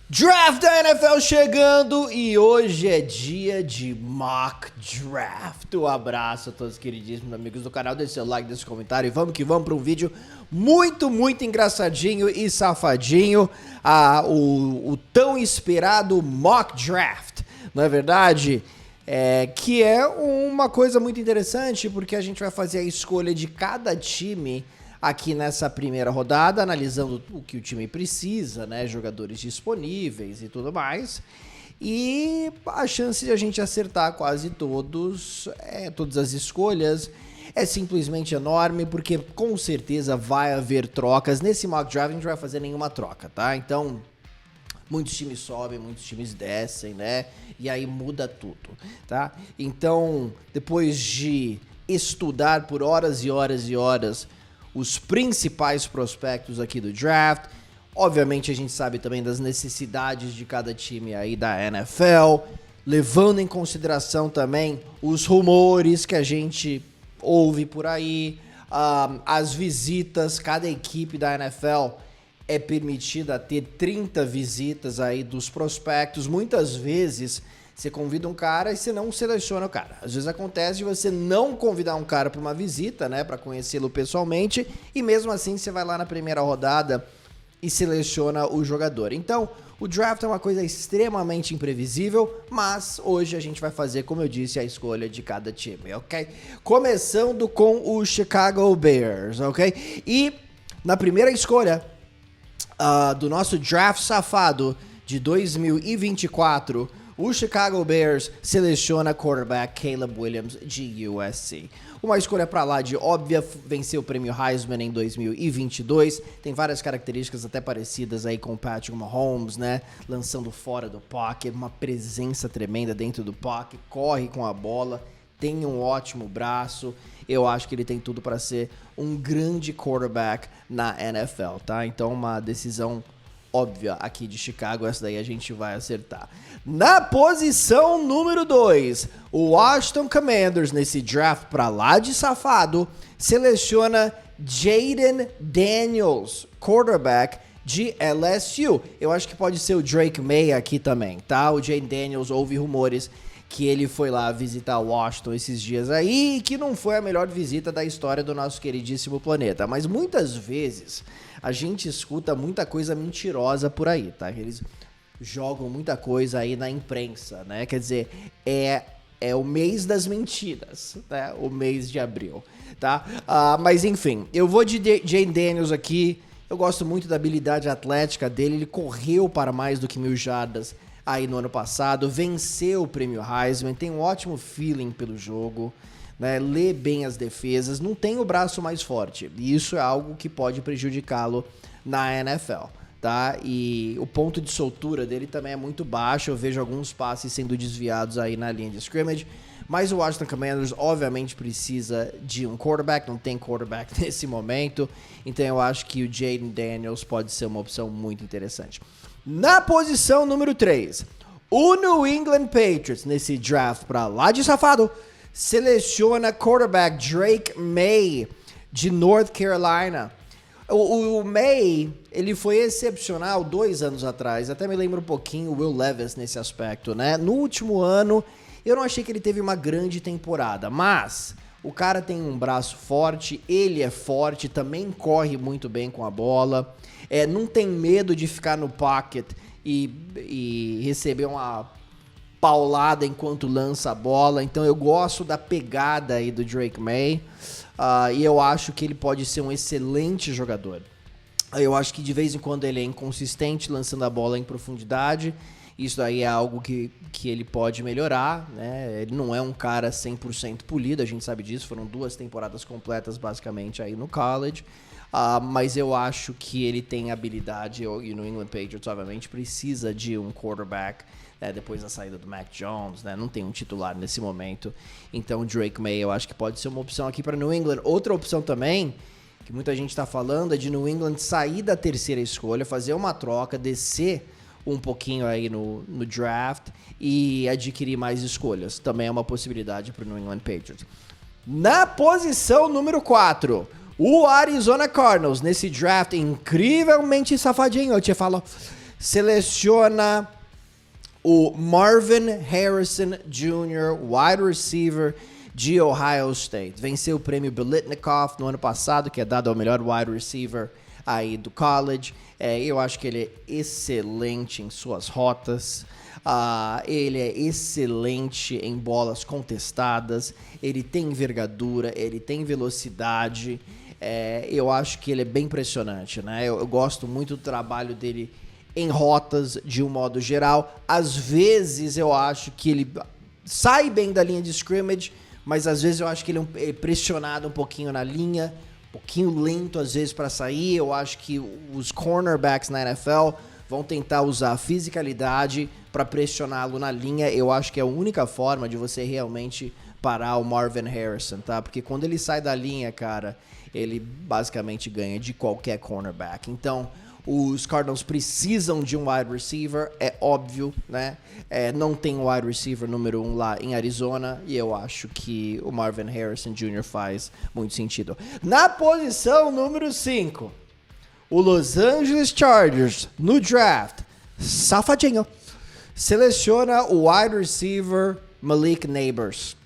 Draft da NFL chegando e hoje é dia de mock draft. Um abraço a todos os queridíssimos amigos do canal, deixe seu like, deixe seu comentário e vamos que vamos para um vídeo muito engraçadinho e safadinho, o tão esperado mock draft, não é verdade? Que é uma coisa muito interessante porque a gente vai fazer a escolha de cada time aqui nessa primeira rodada, analisando o que o time precisa, né, jogadores disponíveis e tudo mais, e a chance de a gente acertar quase todas as escolhas é simplesmente enorme, porque com certeza vai haver trocas. Nesse mock draft a gente não vai fazer nenhuma troca, tá? Então, muitos times sobem, muitos times descem, né, e aí muda tudo, tá? Então, depois de estudar por horas e horas e horas os principais prospectos aqui do draft, obviamente a gente sabe também das necessidades de cada time aí da NFL, levando em consideração também os rumores que a gente ouve por aí, as visitas. Cada equipe da NFL é permitida a ter 30 visitas aí dos prospectos. Muitas vezes você convida um cara e você não seleciona o cara. Às vezes acontece de você não convidar um cara para uma visita, né, para conhecê-lo pessoalmente, e mesmo assim você vai lá na primeira rodada e seleciona o jogador. Então, o draft é uma coisa extremamente imprevisível, mas hoje a gente vai fazer, como eu disse, a escolha de cada time, ok? Começando com o Chicago Bears, ok? E na primeira escolha do nosso draft safado de 2024, o Chicago Bears seleciona quarterback Caleb Williams de USC. Uma escolha pra lá de óbvia, venceu o prêmio Heisman em 2022, tem várias características até parecidas aí com o Patrick Mahomes, né? Lançando fora do pocket, uma presença tremenda dentro do pocket, corre com a bola, tem um ótimo braço. Eu acho que ele tem tudo para ser um grande quarterback na NFL, tá? Então uma decisão óbvia aqui de Chicago, essa daí a gente vai acertar. Na posição número 2, o Washington Commanders, nesse draft pra lá de safado, seleciona Jayden Daniels, quarterback de LSU. Eu acho que pode ser o Drake May aqui também, tá? O Jayden Daniels, houve rumores que ele foi lá visitar Washington esses dias aí e que não foi a melhor visita da história do nosso queridíssimo planeta. Mas muitas vezes a gente escuta muita coisa mentirosa por aí, tá? Eles jogam muita coisa aí na imprensa, né? Quer dizer, é o mês das mentiras, né? O mês de abril, tá? Mas enfim, eu vou de Jayden Daniels aqui. Eu gosto muito da habilidade atlética dele. Ele correu para mais do que 1.000 jardas aí no ano passado, venceu o prêmio Heisman, tem um ótimo feeling pelo jogo, né? Lê bem as defesas, não tem o braço mais forte, e isso é algo que pode prejudicá-lo na NFL, tá? E o ponto de soltura dele também é muito baixo, eu vejo alguns passes sendo desviados aí na linha de scrimmage, mas o Washington Commanders obviamente precisa de um quarterback, não tem quarterback nesse momento, então eu acho que o Jayden Daniels pode ser uma opção muito interessante. Na posição número 3, o New England Patriots, nesse draft pra lá de safado, seleciona quarterback Drake May, de North Carolina. O May, ele foi excepcional 2 anos atrás, até me lembro um pouquinho o Will Levis nesse aspecto, né? No último ano, eu não achei que ele teve uma grande temporada, mas o cara tem um braço forte, ele é forte, também corre muito bem com a bola, não tem medo de ficar no pocket e receber uma paulada enquanto lança a bola. Então eu gosto da pegada aí do Drake May, e eu acho que ele pode ser um excelente jogador. Eu acho que de vez em quando ele é inconsistente lançando a bola em profundidade. Isso aí é algo que ele pode melhorar, né? Ele não é um cara 100% polido, a gente sabe disso. Foram 2 temporadas completas, basicamente, aí no college. Mas eu acho que ele tem habilidade, e o New England Patriots, obviamente, precisa de um quarterback, né, depois da saída do Mac Jones, né? Não tem um titular nesse momento. Então, o Drake May, eu acho que pode ser uma opção aqui para New England. Outra opção também, que muita gente está falando, é de New England sair da terceira escolha, fazer uma troca, descer um pouquinho aí no draft e adquirir mais escolhas. Também é uma possibilidade para o New England Patriots. Na posição número 4, o Arizona Cardinals, nesse draft incrivelmente safadinho, eu te falo, seleciona o Marvin Harrison Jr., wide receiver de Ohio State. Venceu o prêmio Biletnikoff no ano passado, que é dado ao melhor wide receiver aí do college. Eu acho que ele é excelente em suas rotas. Ele é excelente em bolas contestadas. Ele tem envergadura, ele tem velocidade. Eu acho que ele é bem impressionante, né? Eu gosto muito do trabalho dele em rotas de um modo geral. Às vezes eu acho que ele sai bem da linha de scrimmage, mas às vezes eu acho que ele é pressionado um pouquinho na linha, um pouquinho lento às vezes para sair. Eu acho que os cornerbacks na NFL vão tentar usar a fisicalidade para pressioná-lo na linha. Eu acho que é a única forma de você realmente parar o Marvin Harrison, tá? Porque quando ele sai da linha, cara, ele basicamente ganha de qualquer cornerback. Então, os Cardinals precisam de um wide receiver, é óbvio, né? Não tem um wide receiver número 1 lá em Arizona, e eu acho que o Marvin Harrison Jr. faz muito sentido. Na posição número 5, o Los Angeles Chargers, no draft, safadinho, seleciona o wide receiver Malik Nabers,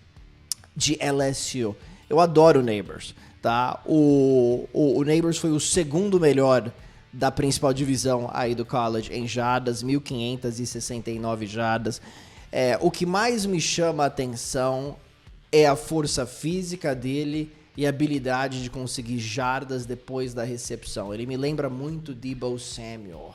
de LSU. Eu adoro o Nabers, tá? O Nabers foi o segundo melhor da principal divisão aí do college em jardas, 1.569 jardas. O que mais me chama a atenção é a força física dele e a habilidade de conseguir jardas depois da recepção. Ele me lembra muito Deebo Samuel,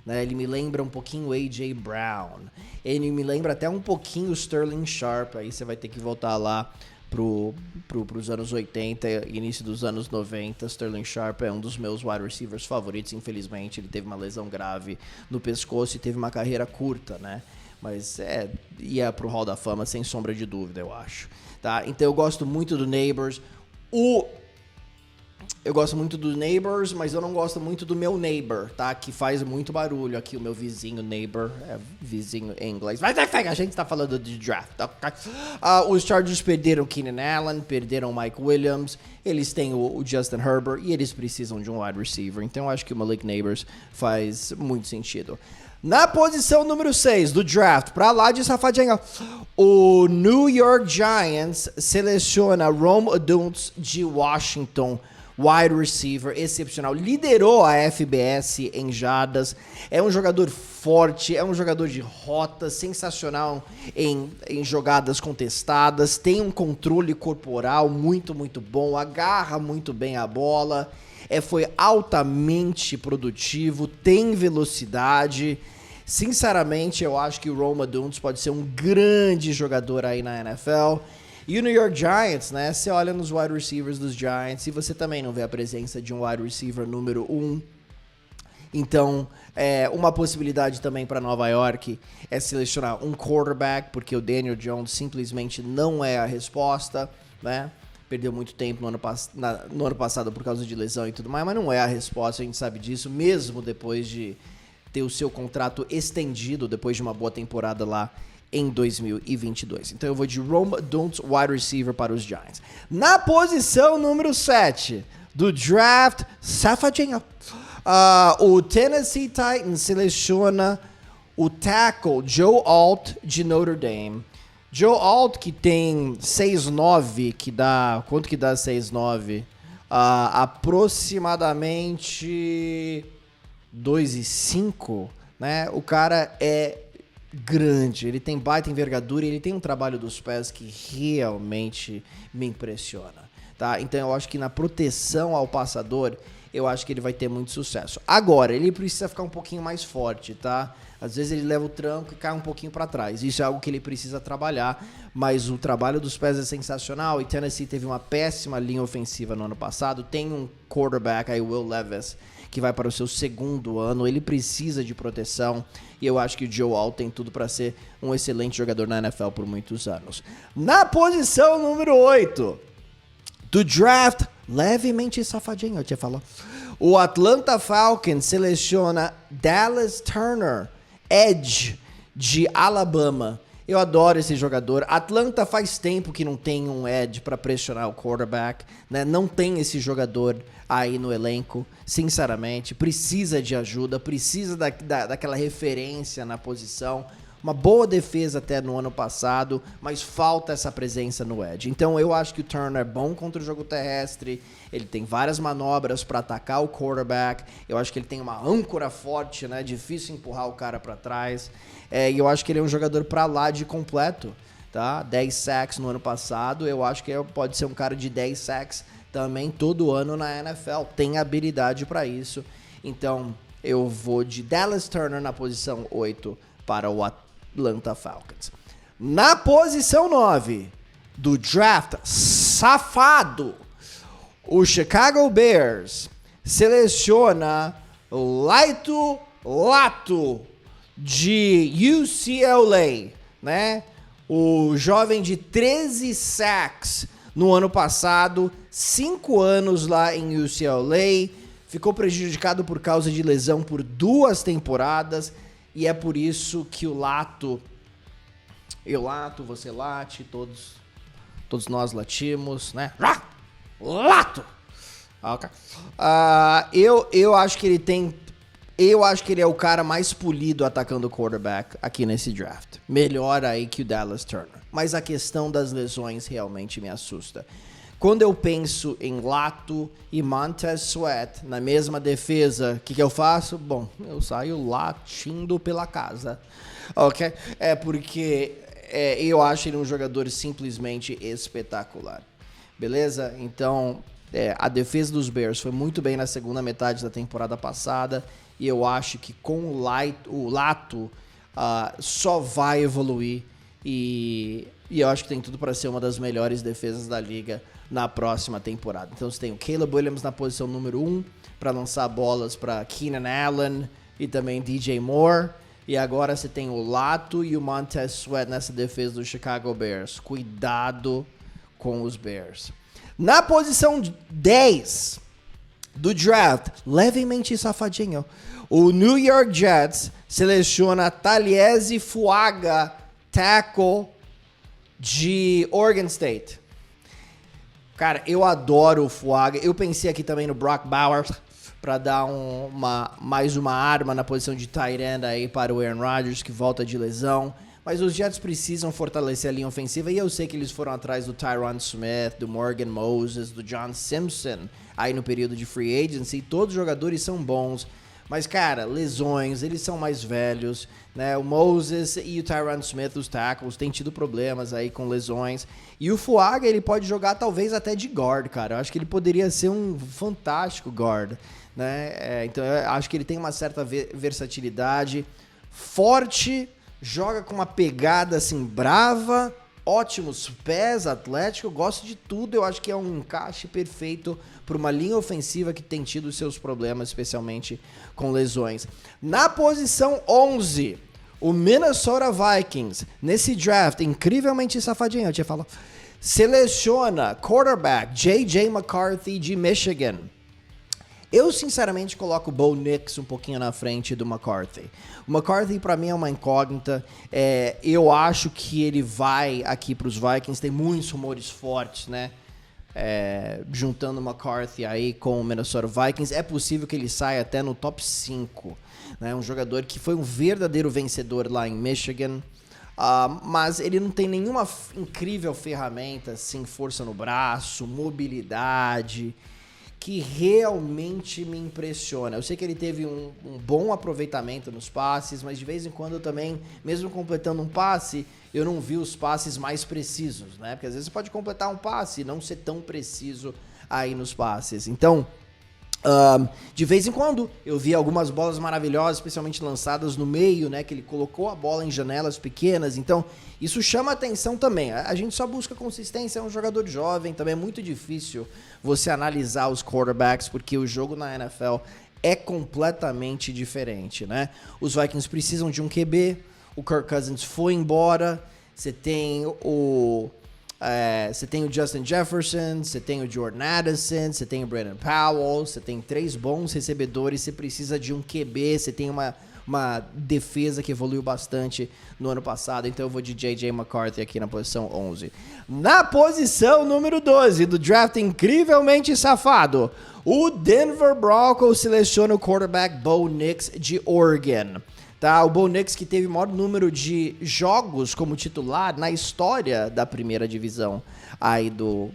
né? Ele me lembra um pouquinho A.J. Brown. Ele me lembra até um pouquinho Sterling Sharp. Aí você vai ter que voltar lá pros anos 80, início dos anos 90. Sterling Sharp é um dos meus wide receivers favoritos. Infelizmente, ele teve uma lesão grave no pescoço e teve uma carreira curta, né? Mas ia pro Hall da Fama sem sombra de dúvida, eu acho. Tá? Então eu gosto muito do Nabers. Eu gosto muito do Nabers, mas eu não gosto muito do meu neighbor, tá? Que faz muito barulho aqui, o meu vizinho, neighbor, vizinho em inglês. Mas a gente tá falando de draft, tá? Os Chargers perderam Keenan Allen, perderam Mike Williams, eles têm o Justin Herbert e eles precisam de um wide receiver. Então eu acho que o Malik Nabers faz muito sentido. Na posição número 6 do draft, pra lá de safadinha, o New York Giants seleciona Rome Odunze de Washington, wide receiver excepcional, liderou a FBS em jardas, é um jogador forte, é um jogador de rota, sensacional em jogadas contestadas, tem um controle corporal muito, muito bom, agarra muito bem a bola, foi altamente produtivo, tem velocidade. Sinceramente, eu acho que o Rome Odunze pode ser um grande jogador aí na NFL. E o New York Giants, né? Você olha nos wide receivers dos Giants e você também não vê a presença de um wide receiver número 1. Então, uma possibilidade também para Nova York é selecionar um quarterback, porque o Daniel Jones simplesmente não é a resposta, né? Perdeu muito tempo no ano passado por causa de lesão e tudo mais, mas não é a resposta, a gente sabe disso, mesmo depois de ter o seu contrato estendido, depois de uma boa temporada lá em 2022. Então eu vou de Rome Odunze, wide receiver para os Giants. Na posição número 7 do draft, safadinho, o Tennessee Titans seleciona o tackle Joe Alt de Notre Dame. Joe Alt, que tem 6'9", que dá... Quanto que dá 6'9"? Aproximadamente 2'5", né? O cara é grande, ele tem baita envergadura e ele tem um trabalho dos pés que realmente me impressiona, tá? Então eu acho que na proteção ao passador, eu acho que ele vai ter muito sucesso. Agora, ele precisa ficar um pouquinho mais forte, tá? Às vezes ele leva o tranco e cai um pouquinho para trás. Isso é algo que ele precisa trabalhar, mas o trabalho dos pés é sensacional e Tennessee teve uma péssima linha ofensiva no ano passado. Tem um quarterback aí, Will Levis, que vai para o seu segundo ano. Ele precisa de proteção e eu acho que o Joe Alt tem tudo para ser um excelente jogador na NFL por muitos anos. Na posição número 8 do draft, levemente safadinho, eu te falo. O Atlanta Falcons seleciona Dallas Turner, edge de Alabama. Eu adoro esse jogador. Atlanta faz tempo que não tem um edge para pressionar o quarterback, né? Não tem esse jogador aí no elenco, sinceramente. Precisa de ajuda, precisa daquela referência na posição. Uma boa defesa até no ano passado, mas falta essa presença no edge. Então eu acho que o Turner é bom contra o jogo terrestre, ele tem várias manobras para atacar o quarterback, eu acho que ele tem uma âncora forte, né? Difícil empurrar o cara para trás, e eu acho que ele é um jogador para lá de completo, tá? 10 sacks no ano passado, eu acho que ele pode ser um cara de 10 sacks também todo ano na NFL, tem habilidade para isso. Então eu vou de Dallas Turner na posição 8 para o Atlanta Falcons. Na posição 9 do draft safado, o Chicago Bears seleciona o Lato de UCLA, né? O jovem de 13 sacks no ano passado, 5 anos lá em UCLA, ficou prejudicado por causa de lesão por 2 temporadas. E é por isso que o Lato, eu lato, você late, todos nós latimos, né? Lato! Okay. Eu acho que ele é o cara mais polido atacando o quarterback aqui nesse draft. Melhor aí que o Dallas Turner. Mas a questão das lesões realmente me assusta. Quando eu penso em Lato e Montez Sweat na mesma defesa, o que eu faço? Bom, eu saio latindo pela casa, ok? Porque eu acho ele um jogador simplesmente espetacular, beleza? Então, a defesa dos Bears foi muito bem na segunda metade da temporada passada e eu acho que com o Lato só vai evoluir e eu acho que tem tudo para ser uma das melhores defesas da liga na próxima temporada. Então você tem o Caleb Williams na posição número 1 para lançar bolas para Keenan Allen e também DJ Moore. E agora você tem o Lato e o Montez Sweat nessa defesa do Chicago Bears. Cuidado com os Bears. Na posição 10 do draft, levemente safadinho, o New York Jets seleciona Taliese Fuaga, tackle de Oregon State. Cara, eu adoro o Fuaga. Eu pensei aqui também no Brock Bowers para dar mais uma arma na posição de tight end aí para o Aaron Rodgers, que volta de lesão. Mas os Jets precisam fortalecer a linha ofensiva e eu sei que eles foram atrás do Tyron Smith, do Morgan Moses, do John Simpson aí no período de free agency. Todos os jogadores são bons. Mas, cara, lesões, eles são mais velhos, né? O Moses e o Tyron Smith, os tackles, têm tido problemas aí com lesões. E o Fuaga, ele pode jogar talvez até de guard, cara. Eu acho que ele poderia ser um fantástico guard, né? Então, eu acho que ele tem uma certa versatilidade. Forte, joga com uma pegada, assim, brava. Ótimos pés, atlético, gosto de tudo. Eu acho que é um encaixe perfeito para uma linha ofensiva que tem tido seus problemas, especialmente com lesões. Na posição 11, o Minnesota Vikings, nesse draft incrivelmente safadinho, eu te falo, seleciona quarterback J.J. McCarthy de Michigan. Eu, sinceramente, coloco o Bo Nix um pouquinho na frente do McCarthy. O McCarthy, pra mim, é uma incógnita. Eu acho que ele vai aqui pros Vikings. Tem muitos rumores fortes, né? Juntando o McCarthy aí com o Minnesota Vikings. É possível que ele saia até no top 5. Né? Um jogador que foi um verdadeiro vencedor lá em Michigan. Mas ele não tem nenhuma incrível ferramenta, assim, força no braço, mobilidade, que realmente me impressiona. Eu sei que ele teve um bom aproveitamento nos passes, mas de vez em quando eu também, mesmo completando um passe, eu não vi os passes mais precisos, né? Porque às vezes você pode completar um passe e não ser tão preciso aí nos passes. Então, de vez em quando eu vi algumas bolas maravilhosas, especialmente lançadas no meio, né? Que ele colocou a bola em janelas pequenas. Então, isso chama atenção também. A gente só busca consistência, é um jogador jovem, também é muito difícil você analisar os quarterbacks, porque o jogo na NFL é completamente diferente, né? Os Vikings precisam de um QB, o Kirk Cousins foi embora, você tem o Justin Jefferson, você tem o Jordan Addison, você tem o Brandon Powell, você tem 3 bons recebedores, você precisa de um QB, você tem uma uma defesa que evoluiu bastante no ano passado, então eu vou de J.J. McCarthy aqui na posição 11. Na posição número 12 do draft incrivelmente safado, o Denver Broncos seleciona o quarterback Bo Nix de Oregon. Tá, o Bo Nix que teve o maior número de jogos como titular na história da primeira divisão aí do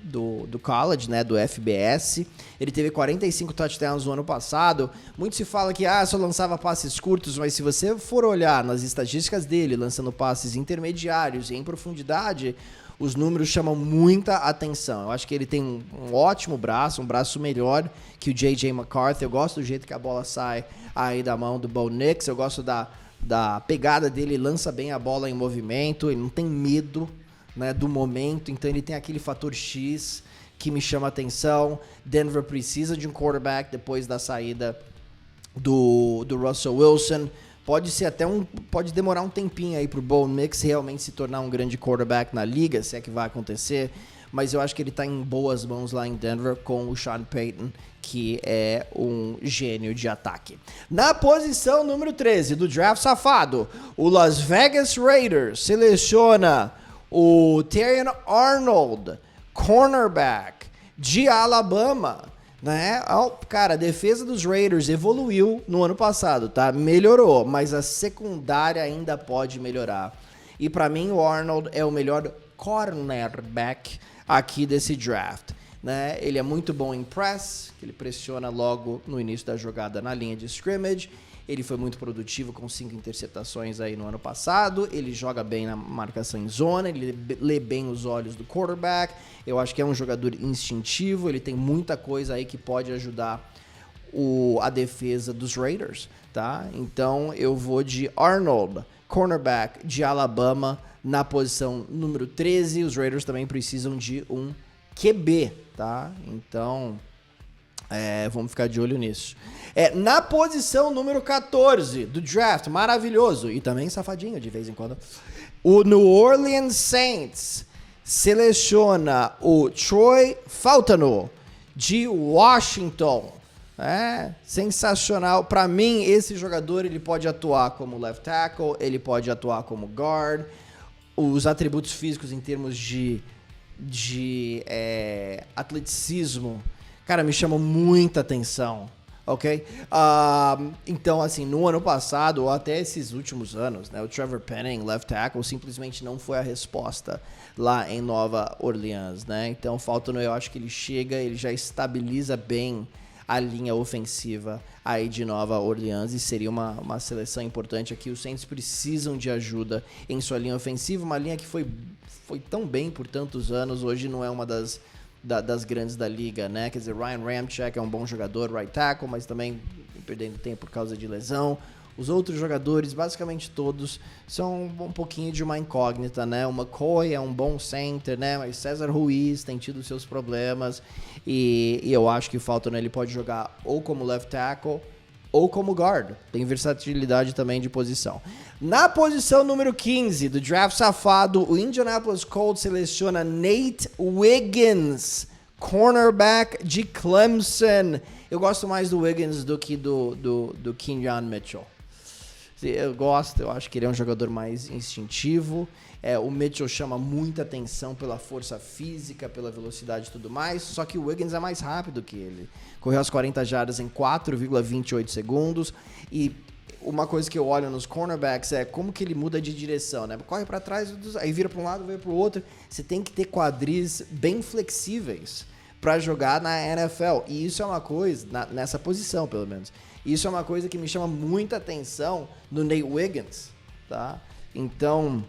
college, né, do FBS. Ele teve 45 touchdowns no ano passado. Muito se fala que só lançava passes curtos, mas se você for olhar nas estatísticas dele, lançando passes intermediários e em profundidade, os números chamam muita atenção. Eu acho que ele tem um ótimo braço, um braço melhor que o J.J. McCarthy. Eu gosto do jeito que a bola sai aí da mão do Bo Nix. Eu gosto da pegada dele, ele lança bem a bola em movimento, ele não tem medo, né, do momento, então ele tem aquele fator X que me chama atenção. Denver precisa de um quarterback depois da saída do Russell Wilson. Pode ser pode demorar um tempinho aí pro Bo Nix realmente se tornar um grande quarterback na liga, se é que vai acontecer, mas eu acho que ele tá em boas mãos lá em Denver com o Sean Payton, que é um gênio de ataque. Na posição número 13 do draft safado, o Las Vegas Raiders seleciona o Terrion Arnold, cornerback de Alabama. Né? Cara, a defesa dos Raiders evoluiu no ano passado, tá? Melhorou, mas a secundária ainda pode melhorar. E pra mim o Arnold é o melhor cornerback aqui desse draft, né? Ele é muito bom em press, que ele pressiona logo no início da jogada na linha de scrimmage. Ele foi muito produtivo com 5 interceptações aí no ano passado. Ele joga bem na marcação em zona, ele lê bem os olhos do quarterback. Eu acho que é um jogador instintivo, ele tem muita coisa aí que pode ajudar a defesa dos Raiders, tá? Então eu vou de Arnold, cornerback de Alabama, na posição número 13. Os Raiders também precisam de um QB, tá? Então vamos ficar de olho nisso. Na posição número 14 do draft, maravilhoso, e também safadinho de vez em quando, o New Orleans Saints seleciona o Troy Fautanu de Washington. Sensacional. Para mim, esse jogador ele pode atuar como left tackle, ele pode atuar como guard. Os atributos físicos em termos de atleticismo, cara, me chamam muita atenção, ok? Então, assim, no ano passado, ou até esses últimos anos, né, o Trevor Penning, left tackle, simplesmente não foi a resposta lá em Nova Orleans, né? Então, Fautanu, eu acho que ele chega, ele já estabiliza bem a linha ofensiva aí de Nova Orleans e seria uma seleção importante aqui. Os Saints precisam de ajuda em sua linha ofensiva, uma linha que foi tão bem por tantos anos, hoje não é uma das grandes da liga, né? Quer dizer, Ryan Ramczyk é um bom jogador, right tackle, mas também perdendo tempo por causa de lesão. Os outros jogadores, basicamente todos, são um pouquinho de uma incógnita, né? O McCoy é um bom center, né? Mas César Ruiz tem tido seus problemas e eu acho que o Fautanu ele pode jogar ou como left tackle ou como guard. Tem versatilidade também de posição. Na posição número 15 do draft safado, o Indianapolis Colts seleciona Nate Wiggins, cornerback de Clemson. Eu gosto mais do Wiggins do que do Kenyon Mitchell. Eu acho que ele é um jogador mais instintivo. O Mitchell chama muita atenção pela força física, pela velocidade e tudo mais, só que o Wiggins é mais rápido que ele. Correu as 40 jardas em 4,28 segundos, e uma coisa que eu olho nos cornerbacks é como que ele muda de direção, né? Corre para trás, aí vira para um lado, vira para o outro. Você tem que ter quadris bem flexíveis para jogar na NFL, e isso é uma coisa, nessa posição pelo menos, isso é uma coisa que me chama muita atenção no Nate Wiggins, tá? Então,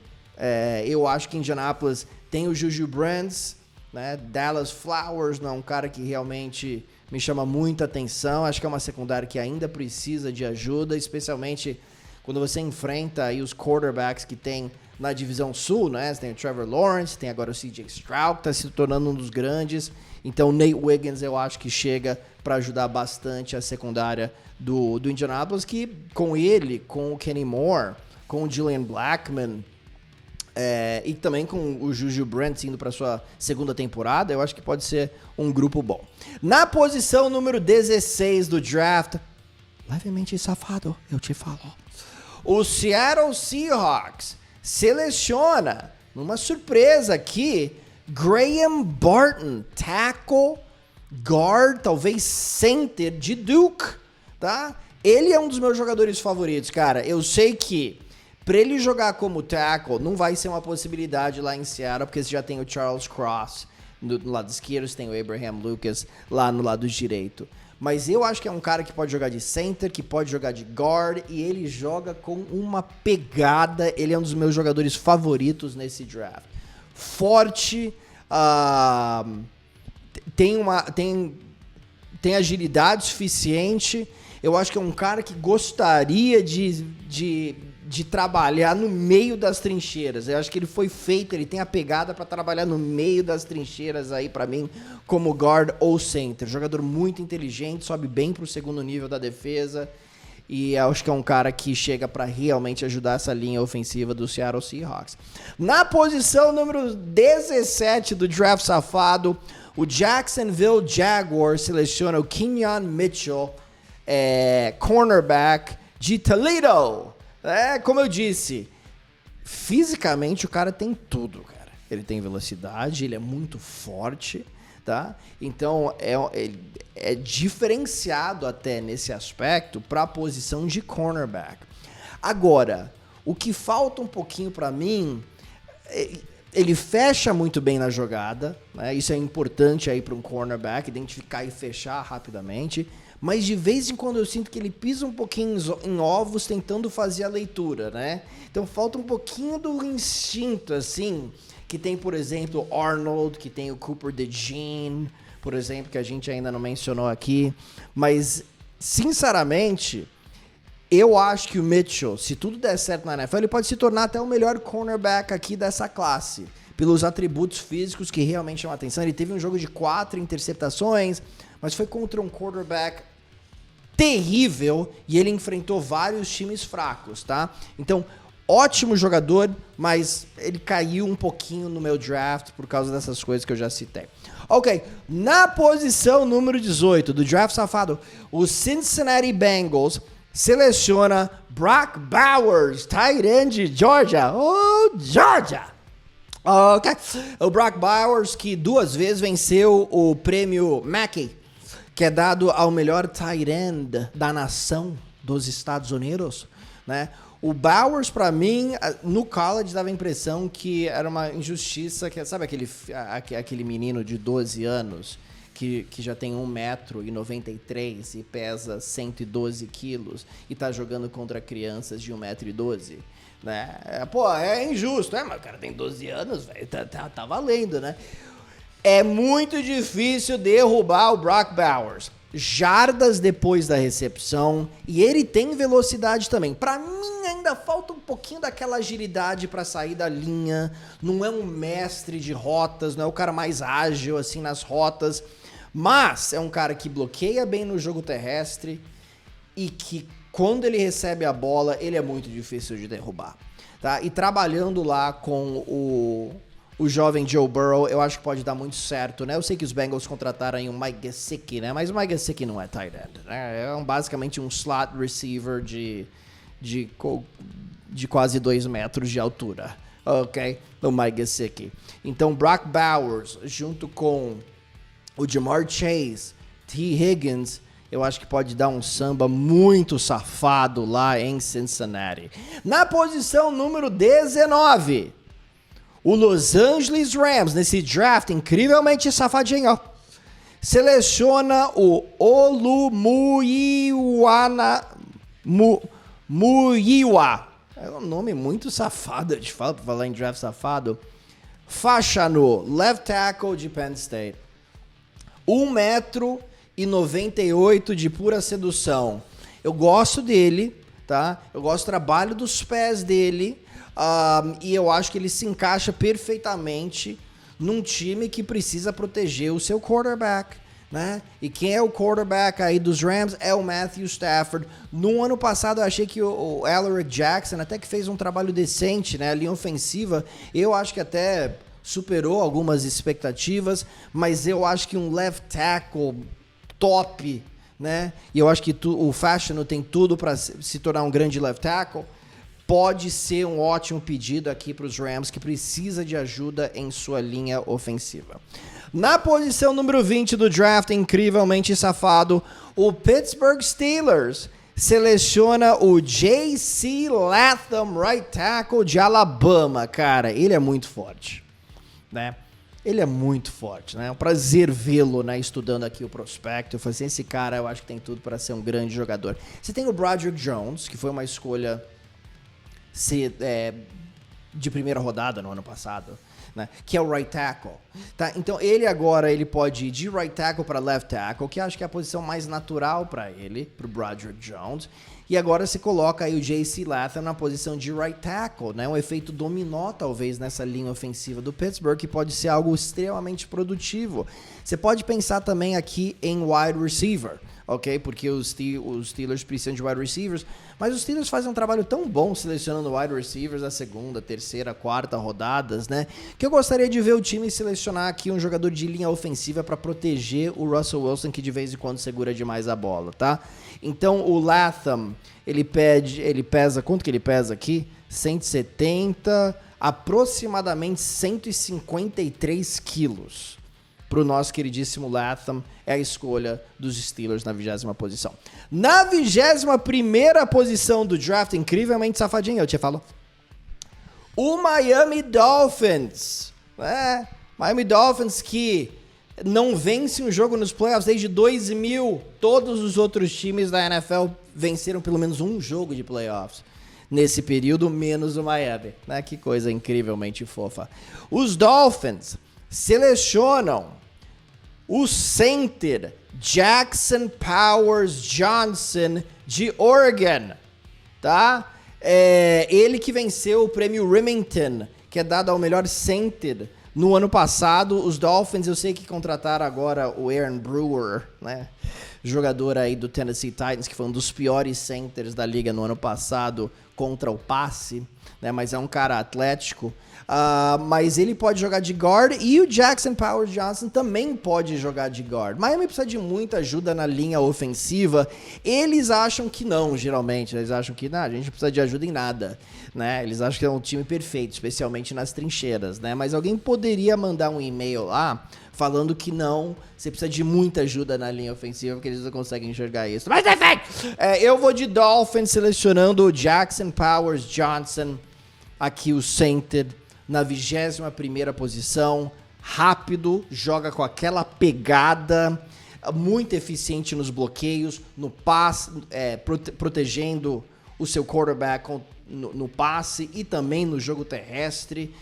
eu acho que Indianapolis tem o Juju Brands, né? Dallas Flowers não é um cara que realmente me chama muita atenção. Acho que é uma secundária que ainda precisa de ajuda, especialmente quando você enfrenta aí os quarterbacks que tem na divisão sul, né? Você tem o Trevor Lawrence, tem agora o CJ Stroud, que está se tornando um dos grandes. Então, Nate Wiggins eu acho que chega para ajudar bastante a secundária do Indianapolis, que com ele, com o Kenny Moore, com o Julian Blackmon, e também com o Juju Brands indo para sua segunda temporada, eu acho que pode ser um grupo bom. Na posição número 16 do draft, levemente safado, eu te falo, O Seattle Seahawks seleciona, numa surpresa aqui, Graham Barton, tackle, guard, talvez center de Duke, tá? Ele é um dos meus jogadores favoritos, cara. Eu sei que pra ele jogar como tackle não vai ser uma possibilidade lá em Seattle, porque você já tem o Charles Cross no lado esquerdo, você tem o Abraham Lucas lá no lado direito. Mas eu acho que é um cara que pode jogar de center, que pode jogar de guard, e ele joga com uma pegada. Ele é um dos meus jogadores favoritos nesse draft. Forte, tem agilidade suficiente. Eu acho que é um cara que gostaria de trabalhar no meio das trincheiras. Eu acho que ele foi feito, ele tem a pegada para trabalhar no meio das trincheiras aí para mim, como guard ou center. Jogador muito inteligente, sobe bem pro segundo nível da defesa. E acho que é um cara que chega para realmente ajudar essa linha ofensiva do Seattle Seahawks. Na posição número 17 do draft safado, o Jacksonville Jaguars seleciona o Kenyon Mitchell, cornerback de Toledo. Como eu disse, fisicamente o cara tem tudo, cara. Ele tem velocidade, ele é muito forte, tá? Então é diferenciado até nesse aspecto para a posição de cornerback. Agora, o que falta um pouquinho para mim, ele fecha muito bem na jogada, né? Isso é importante aí para um cornerback, identificar e fechar rapidamente. Mas de vez em quando eu sinto que ele pisa um pouquinho em ovos tentando fazer a leitura, né? Então falta um pouquinho do instinto, assim, que tem, por exemplo, o Arnold, que tem o Cooper DeJean, por exemplo, que a gente ainda não mencionou aqui. Mas, sinceramente, eu acho que o Mitchell, se tudo der certo na NFL, ele pode se tornar até o melhor cornerback aqui dessa classe, pelos atributos físicos que realmente chamam a atenção. Ele teve um jogo de 4 interceptações, mas foi contra um quarterback terrível e ele enfrentou vários times fracos, tá? Então, ótimo jogador, mas ele caiu um pouquinho no meu draft por causa dessas coisas que eu já citei. Ok, na posição número 18 do draft safado, o Cincinnati Bengals seleciona Brock Bowers, tight end de Georgia. Oh, Georgia! Ok, o Brock Bowers, que 2 vezes venceu o prêmio Mackey, que é dado ao melhor tight end da nação dos Estados Unidos, né? O Bowers, pra mim, no college dava a impressão que era uma injustiça, que sabe aquele menino de 12 anos que já tem 1,93 m e pesa 112 quilos e tá jogando contra crianças de 1,12 m, né? É injusto, mas o cara tem 12 anos, velho, tá valendo, né? É muito difícil derrubar o Brock Bowers. Jardas depois da recepção, e ele tem velocidade também. Pra mim ainda falta um pouquinho daquela agilidade pra sair da linha. Não é um mestre de rotas, não é o cara mais ágil assim nas rotas, mas é um cara que bloqueia bem no jogo terrestre e que quando ele recebe a bola, ele é muito difícil de derrubar, tá? E trabalhando lá com o jovem Joe Burrow, eu acho que pode dar muito certo, né? Eu sei que os Bengals contrataram aí um Mike Gesicki, né? Mas o Mike Gesicki não é tight end, né? É basicamente um slot receiver de quase 2 metros de altura, ok? O Mike Gesicki. Então, Brock Bowers, junto com o Jamar Chase, T. Higgins, eu acho que pode dar um samba muito safado lá em Cincinnati. Na posição número 19... o Los Angeles Rams, nesse draft incrivelmente safadinho, seleciona o Muyiwa. É um nome muito safado, de falar em draft safado. Faixa no left tackle de Penn State. 1,98 m de pura sedução. Eu gosto dele, tá? Eu gosto do trabalho dos pés dele. E eu acho que ele se encaixa perfeitamente num time que precisa proteger o seu quarterback, né? E quem é o quarterback aí dos Rams é o Matthew Stafford. No ano passado eu achei que o Alaric Jackson até que fez um trabalho decente, né? A linha ofensiva, eu acho que até superou algumas expectativas, mas eu acho que um left tackle top, né? E eu acho que o Fashanu tem tudo para se tornar um grande left tackle. pode ser um ótimo pedido aqui para os Rams, que precisa de ajuda em sua linha ofensiva. Na posição número 20 do draft, incrivelmente safado, o Pittsburgh Steelers seleciona o J.C. Latham, right tackle de Alabama. Cara, ele é muito forte, né? Ele é muito forte, né? É um prazer vê-lo, né? Estudando aqui o prospecto. Eu falei assim, esse cara eu acho que tem tudo para ser um grande jogador. Você tem o Broderick Jones, que foi uma escolha de primeira rodada no ano passado, né? Que é o right tackle, tá? Então ele agora pode ir de right tackle para left tackle, que acho que é a posição mais natural para ele, pro Broderick Jones. E agora você coloca aí o J.C. Latham na posição de right tackle, né? Um efeito dominó talvez nessa linha ofensiva do Pittsburgh, que pode ser algo extremamente produtivo. Você pode pensar também aqui em wide receiver, ok? Porque os Steelers precisam de wide receivers, mas os Steelers fazem um trabalho tão bom selecionando wide receivers na segunda, terceira, quarta rodadas, né? Que eu gostaria de ver o time selecionar aqui um jogador de linha ofensiva para proteger o Russell Wilson, que de vez em quando segura demais a bola, tá? Então o Latham, ele pesa, quanto que ele pesa aqui? 170, aproximadamente 153 quilos. Para o nosso queridíssimo Latham, é a escolha dos Steelers na 20ª posição. Na 21ª posição do draft, incrivelmente safadinho, eu te falo, o Miami Dolphins. Miami Dolphins que não vence um jogo nos playoffs desde 2000. Todos os outros times da NFL venceram pelo menos um jogo de playoffs nesse período, menos o Miami, né? Que coisa incrivelmente fofa. Os Dolphins selecionam o center Jackson Powers Johnson de Oregon, tá? Ele que venceu o prêmio Remington, que é dado ao melhor center no ano passado. Os Dolphins, eu sei que contrataram agora o Aaron Brewer, né? Jogador aí do Tennessee Titans, que foi um dos piores centers da liga no ano passado contra o passe, né? Mas é um cara atlético. Mas ele pode jogar de guard e o Jackson Powers Johnson também pode jogar de guard. Miami precisa de muita ajuda na linha ofensiva. Eles acham que não, geralmente. Eles acham que a gente não precisa de ajuda em nada, né? Eles acham que é um time perfeito, especialmente nas trincheiras, né? Mas alguém poderia mandar um e-mail lá falando que não, você precisa de muita ajuda na linha ofensiva, porque eles não conseguem enxergar isso. Mas enfim, eu vou de Dolphins selecionando o Jackson Powers Johnson, aqui o center, na 21ª posição, rápido, joga com aquela pegada, muito eficiente nos bloqueios, no passe, protegendo o seu quarterback no passe e também no jogo terrestre.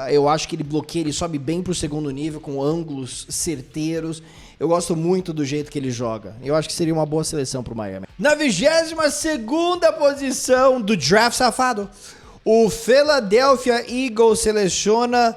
Eu acho que ele sobe bem pro segundo nível, com ângulos certeiros. Eu gosto muito do jeito que ele joga. Eu acho que seria uma boa seleção pro Miami. Na 22ª posição do draft safado, o Philadelphia Eagles seleciona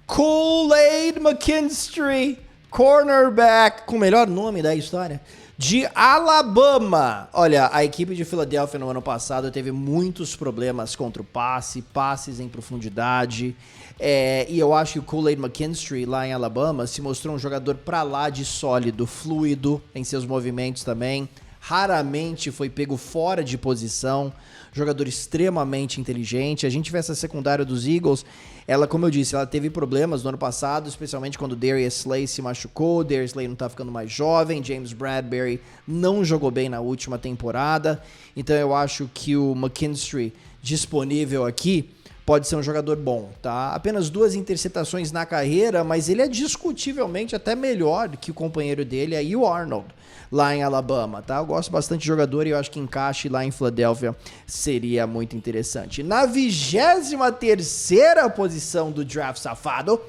Kool-Aid McKinstry, cornerback, com o melhor nome da história, de Alabama. Olha, a equipe de Philadelphia no ano passado teve muitos problemas contra o passes em profundidade, e eu acho que o Kool-Aid McKinstry lá em Alabama se mostrou um jogador pra lá de sólido, fluido em seus movimentos também, raramente foi pego fora de posição, jogador extremamente inteligente. A gente vê essa secundária dos Eagles, ela, como eu disse, ela teve problemas no ano passado, especialmente quando Darius Slay se machucou. Darius Slay não tá ficando mais jovem, James Bradbury não jogou bem na última temporada, então eu acho que o McKinstry disponível aqui pode ser um jogador bom, tá? Apenas 2 interceptações na carreira, mas ele é discutivelmente até melhor que o companheiro dele, aí o Arnold, lá em Alabama, tá? Eu gosto bastante de jogador e eu acho que encaixe lá em Filadélfia seria muito interessante. Na 23ª posição do draft safado,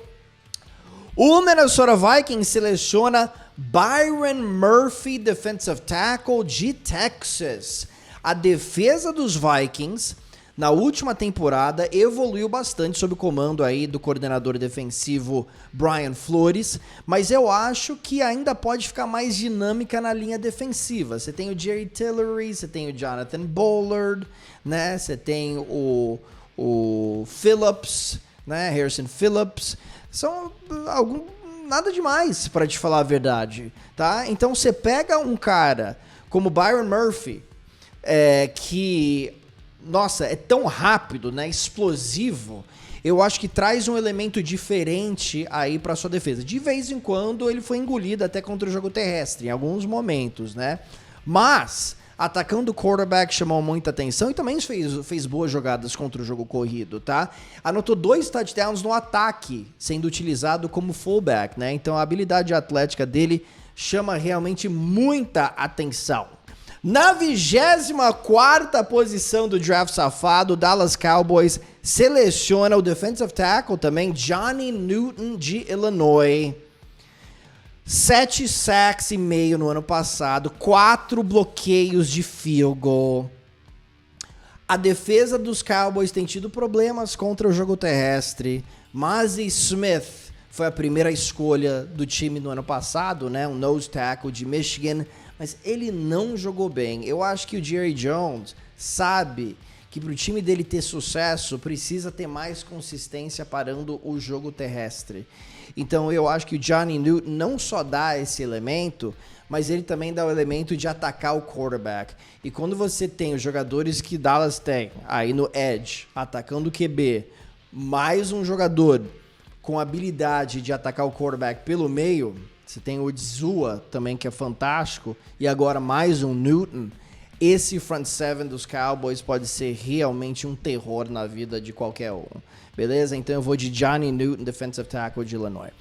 o Minnesota Vikings seleciona Byron Murphy, defensive tackle de Texas. A defesa dos Vikings na última temporada evoluiu bastante sob o comando aí do coordenador defensivo Brian Flores, mas eu acho que ainda pode ficar mais dinâmica na linha defensiva. Você tem o Jerry Tillery, você tem o Jonathan Bullard, né? Você tem o Phillips, né? Harrison Phillips. São nada demais, para te falar a verdade, tá? Então você pega um cara como Byron Murphy, que nossa, é tão rápido, né? Explosivo. Eu acho que traz um elemento diferente aí para sua defesa. De vez em quando ele foi engolido até contra o jogo terrestre, em alguns momentos, né? Mas atacando o quarterback chamou muita atenção e também fez boas jogadas contra o jogo corrido, tá? Anotou 2 touchdowns no ataque, sendo utilizado como fullback, né? Então a habilidade atlética dele chama realmente muita atenção. Na 24ª posição do draft safado, o Dallas Cowboys seleciona o defensive tackle também, Johnny Newton de Illinois. 7 sacks e meio no ano passado, 4 bloqueios de field goal. A defesa dos Cowboys tem tido problemas contra o jogo terrestre. Mazi Smith foi a primeira escolha do time no ano passado, né? Um nose tackle de Michigan, mas ele não jogou bem. Eu acho que o Jerry Jones sabe que para o time dele ter sucesso, precisa ter mais consistência parando o jogo terrestre. Então eu acho que o Johnny Newton não só dá esse elemento, mas ele também dá o elemento de atacar o quarterback. E quando você tem os jogadores que Dallas tem, aí no edge, atacando o QB, mais um jogador com habilidade de atacar o quarterback pelo meio, você tem o Odzua também, que é fantástico, e agora mais um Newton, esse front seven dos Cowboys pode ser realmente um terror na vida de qualquer um. Beleza? Então eu vou de Johnny Newton, defensive tackle de Illinois.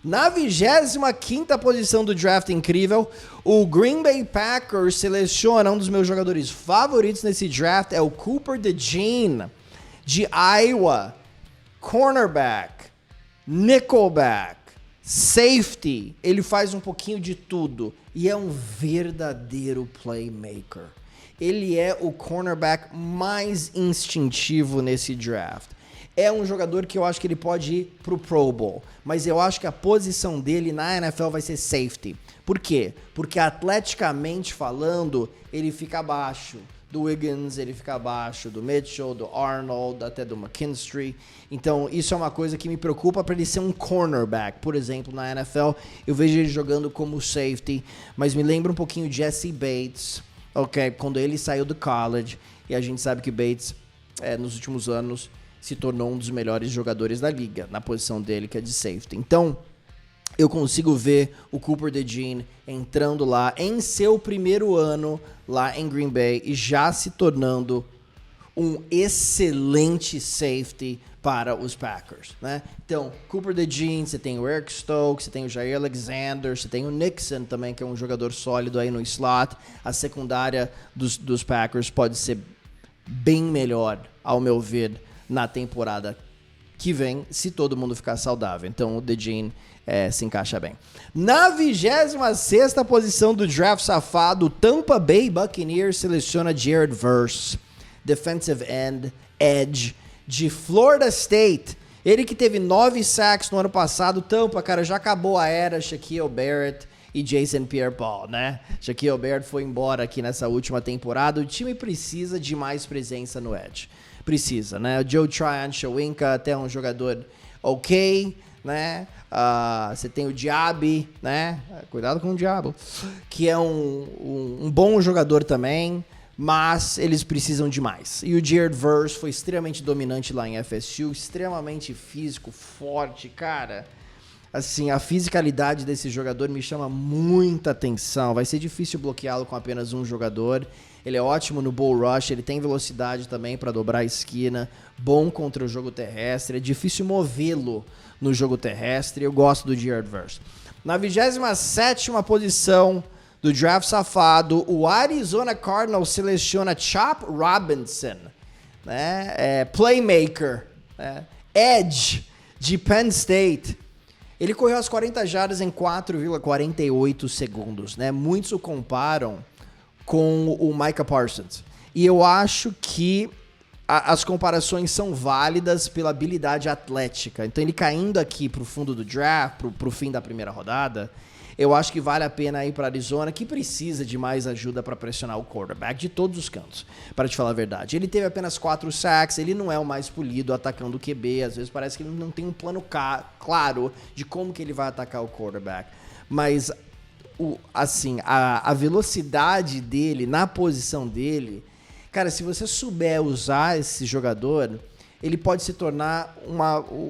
Na 25ª posição do draft incrível, o Green Bay Packers seleciona um dos meus jogadores favoritos nesse draft, é o Cooper DeJean, de Iowa. Cornerback, nickelback, safety, ele faz um pouquinho de tudo e é um verdadeiro playmaker. Ele é o cornerback mais instintivo nesse draft. É um jogador que eu acho que ele pode ir pro Pro Bowl, mas eu acho que a posição dele na NFL vai ser safety. Por quê? Porque atleticamente falando, ele fica abaixo do Wiggins, ele fica abaixo do Mitchell, do Arnold, até do McKinstry. Então, isso é uma coisa que me preocupa para ele ser um cornerback. Por exemplo, na NFL, eu vejo ele jogando como safety, mas me lembra um pouquinho de Jesse Bates, ok? Quando ele saiu do college, e a gente sabe que Bates, nos últimos anos, se tornou um dos melhores jogadores da liga, na posição dele, que é de safety. Então, eu consigo ver o Cooper DeJean entrando lá em seu primeiro ano lá em Green Bay e já se tornando um excelente safety para os Packers, né? Então, Cooper DeJean, você tem o Eric Stokes, você tem o Jair Alexander, você tem o Nixon também, que é um jogador sólido aí no slot. A secundária dos Packers pode ser bem melhor, ao meu ver, na temporada que vem, se todo mundo ficar saudável. Então, o DeJean se encaixa bem. Na 26ª posição do draft safado, o Tampa Bay Buccaneers seleciona Jared Verse, defensive end, edge, de Florida State. Ele que teve 9 sacks no ano passado. Tampa, cara, já acabou a era Shaquille Barrett e Jason Pierre-Paul, né? Shaquille Barrett foi embora aqui nessa última temporada. O time precisa de mais presença no edge. Precisa, né? O Joe Tryon, Shawinka, até um jogador ok, né? Você tem o Diaby, né? Cuidado com o Diabo, que é um bom jogador também, mas eles precisam de mais. E o Jared Verse foi extremamente dominante lá em FSU, extremamente físico, forte, cara. Assim, a fisicalidade desse jogador me chama muita atenção. Vai ser difícil bloqueá-lo com apenas um jogador. Ele é ótimo no bull rush, ele tem velocidade também para dobrar a esquina, bom contra o jogo terrestre, é difícil movê-lo no jogo terrestre. Eu gosto do Jared Verse. Na 27ª posição do draft safado, o Arizona Cardinals seleciona Chop Robinson, né? Playmaker, né? Edge de Penn State. Ele correu as 40 jardas em 4,48 segundos, né? Muitos o comparam com o Micah Parsons. E eu acho que as comparações são válidas pela habilidade atlética. Então ele caindo aqui pro fundo do draft, pro fim da primeira rodada, eu acho que vale a pena ir para Arizona, que precisa de mais ajuda para pressionar o quarterback de todos os cantos, para te falar a verdade. Ele teve apenas 4 sacks, ele não é o mais polido atacando o QB, às vezes parece que ele não tem um plano claro de como que ele vai atacar o quarterback. Mas, a velocidade dele, na posição dele, Cara, se você souber usar esse jogador, ele pode se tornar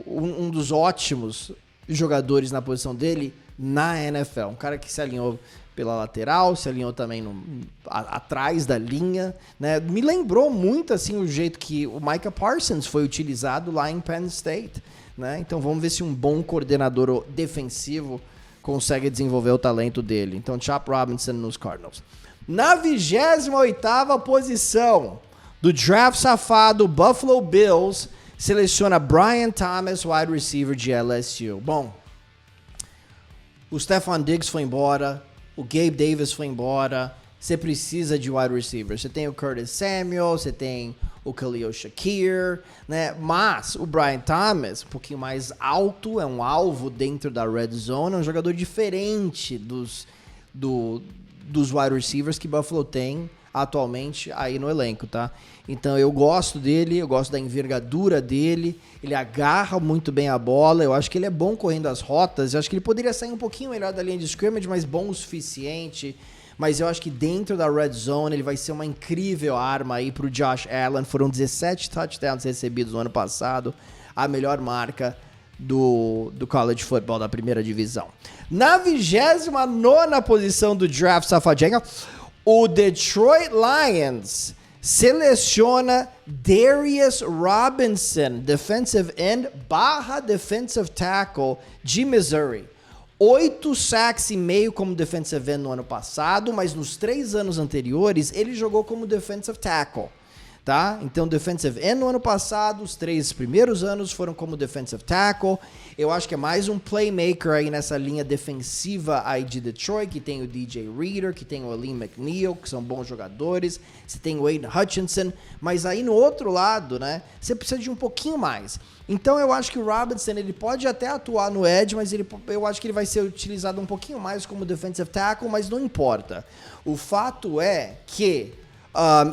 um dos ótimos jogadores na posição dele na NFL. Um cara que se alinhou pela lateral, se alinhou também atrás da linha, né? Me lembrou muito assim o jeito que o Micah Parsons foi utilizado lá em Penn State, né? Então vamos ver se um bom coordenador defensivo consegue desenvolver o talento dele. Então Chop Robinson nos Cardinals. Na 28ª posição do draft safado, Buffalo Bills seleciona Brian Thomas, wide receiver de LSU. Bom, o Stephon Diggs foi embora, o Gabe Davis foi embora, você precisa de wide receiver. Você tem o Curtis Samuel, você tem o Khalil Shakir, né? Mas o Brian Thomas, um pouquinho mais alto, é um alvo dentro da red zone, é um jogador diferente dos wide receivers que Buffalo tem atualmente aí no elenco, tá? Então eu gosto dele, eu gosto da envergadura dele, ele agarra muito bem a bola, eu acho que ele é bom correndo as rotas, eu acho que ele poderia sair um pouquinho melhor da linha de scrimmage, mas bom o suficiente, mas eu acho que dentro da red zone ele vai ser uma incrível arma aí pro Josh Allen. Foram 17 touchdowns recebidos no ano passado, a melhor marca do college football da primeira divisão. Na 29ª posição do draft safadinha, o Detroit Lions seleciona Darius Robinson, defensive end / defensive tackle de Missouri. 8 sacks e meio como defensive end no ano passado, mas nos 3 anos anteriores ele jogou como defensive tackle. Tá? Então, defensive end no ano passado, os 3 primeiros anos foram como defensive tackle. Eu acho que é mais um playmaker aí nessa linha defensiva aí de Detroit, que tem o DJ Reader, que tem o Alim McNeil, que são bons jogadores. Você tem o Aiden Hutchinson, mas aí no outro lado, né, você precisa de um pouquinho mais. Então, eu acho que o Robinson, ele pode até atuar no edge, mas eu acho que ele vai ser utilizado um pouquinho mais como defensive tackle, mas não importa. O fato é que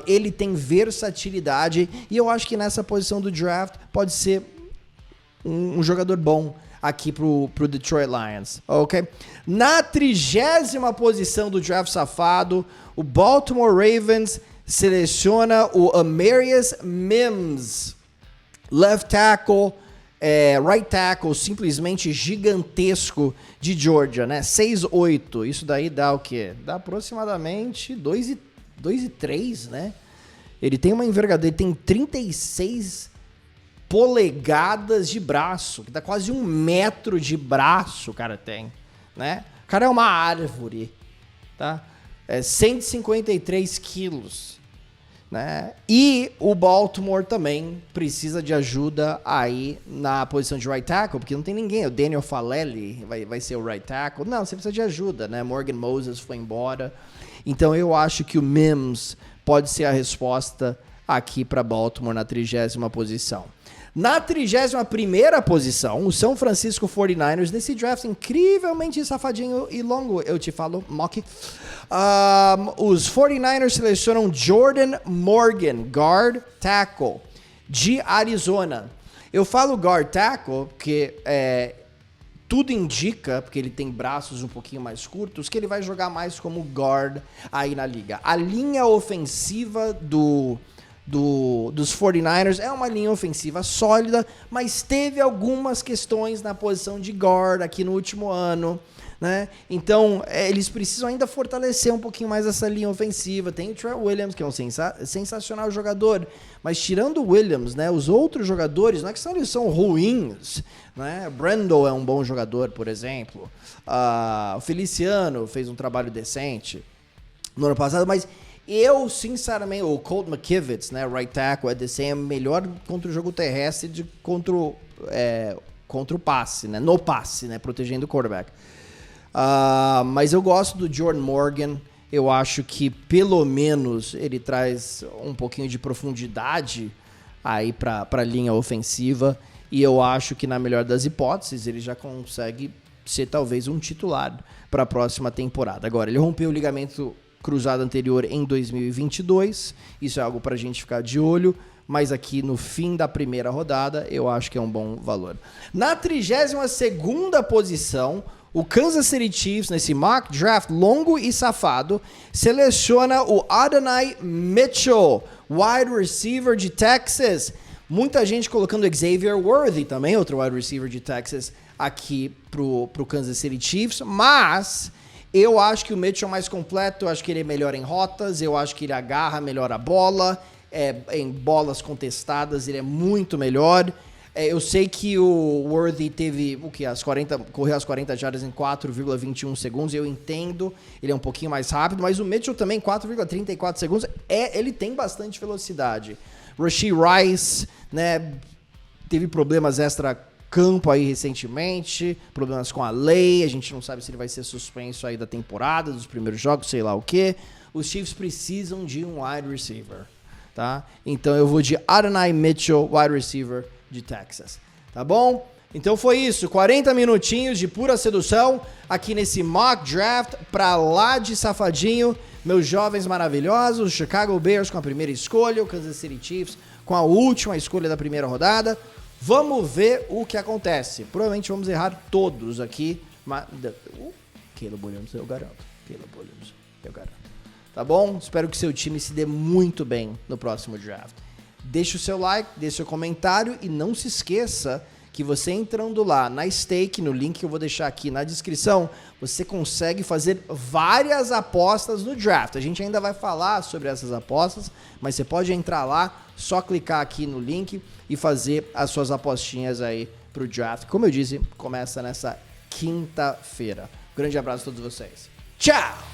ele tem versatilidade e eu acho que nessa posição do draft pode ser um jogador bom aqui pro Detroit Lions, ok? Na 30ª posição do draft safado, o Baltimore Ravens seleciona o Amarius Mims, left tackle, right tackle, simplesmente gigantesco de Georgia, né? 6'8", isso daí dá o quê? Dá aproximadamente 2,3, né? Ele tem uma envergadura, ele tem 36 polegadas de braço, que dá quase 1 metro de braço o cara tem, né? O cara é uma árvore, tá? 153 quilos, né? E o Baltimore também precisa de ajuda aí na posição de right tackle, porque não tem ninguém, o Daniel Falele vai ser o right tackle. Não, você precisa de ajuda, né? Morgan Moses foi embora. Então eu acho que o Mims pode ser a resposta aqui para Baltimore na 30ª posição. Na 31ª posição, o São Francisco 49ers, nesse draft incrivelmente safadinho e longo, eu te falo, Mock. Os 49ers selecionam Jordan Morgan, guard tackle, de Arizona. Eu falo guard tackle porque tudo indica, porque ele tem braços um pouquinho mais curtos, que ele vai jogar mais como guard aí na liga. A linha ofensiva dos 49ers é uma linha ofensiva sólida, mas teve algumas questões na posição de guard aqui no último ano, né? Então, eles precisam ainda fortalecer um pouquinho mais essa linha ofensiva. Tem o Trent Williams, que é um sensacional jogador, mas tirando o Williams, né, os outros jogadores, não é que eles são ruins, né? Brandon é um bom jogador, por exemplo. O Feliciano fez um trabalho decente no ano passado, mas eu, sinceramente, o Colt McKivitz, né, right tackle, é melhor contra o jogo terrestre contra o passe, né, no passe, né, protegendo o quarterback. Mas eu gosto do Jordan Morgan. Eu acho que pelo menos ele traz um pouquinho de profundidade aí para a linha ofensiva, e eu acho que na melhor das hipóteses ele já consegue ser talvez um titular para a próxima temporada. Agora, ele rompeu o ligamento cruzado anterior em 2022, isso é algo para a gente ficar de olho, mas aqui no fim da primeira rodada eu acho que é um bom valor. Na 32ª posição, o Kansas City Chiefs, nesse mock draft longo e safado, seleciona o Adonai Mitchell, wide receiver de Texas. Muita gente colocando Xavier Worthy, também outro wide receiver de Texas, aqui pro Kansas City Chiefs, mas eu acho que o Mitchell é mais completo, eu acho que ele é melhor em rotas, eu acho que ele agarra melhor a bola, em bolas contestadas ele é muito melhor. Eu sei que o Worthy teve correu as 40 jardas em 4,21 segundos, eu entendo, ele é um pouquinho mais rápido, mas o Mitchell também, 4,34 segundos, ele tem bastante velocidade. Rashee Rice, né, teve problemas extra-campo aí recentemente, problemas com a lei, a gente não sabe se ele vai ser suspenso aí da temporada, dos primeiros jogos, sei lá o quê. Os Chiefs precisam de um wide receiver, tá? Então eu vou de Adonai Mitchell, wide receiver de Texas, tá bom? Então foi isso, 40 minutinhos de pura sedução aqui nesse mock draft pra lá de safadinho, meus jovens maravilhosos, Chicago Bears com a primeira escolha, o Kansas City Chiefs com a última escolha da primeira rodada. Vamos ver o que acontece. Provavelmente vamos errar todos aqui, mas Caleb Williams, eu garanto. Caleb Williams, eu garanto. Tá bom? Espero que seu time se dê muito bem no próximo draft. Deixe o seu like, deixe o seu comentário e não se esqueça que você entrando lá na Stake, no link que eu vou deixar aqui na descrição, você consegue fazer várias apostas no draft. A gente ainda vai falar sobre essas apostas, mas você pode entrar lá, só clicar aqui no link e fazer as suas apostinhas aí pro draft. Como eu disse, começa nessa quinta-feira. Grande abraço a todos vocês. Tchau!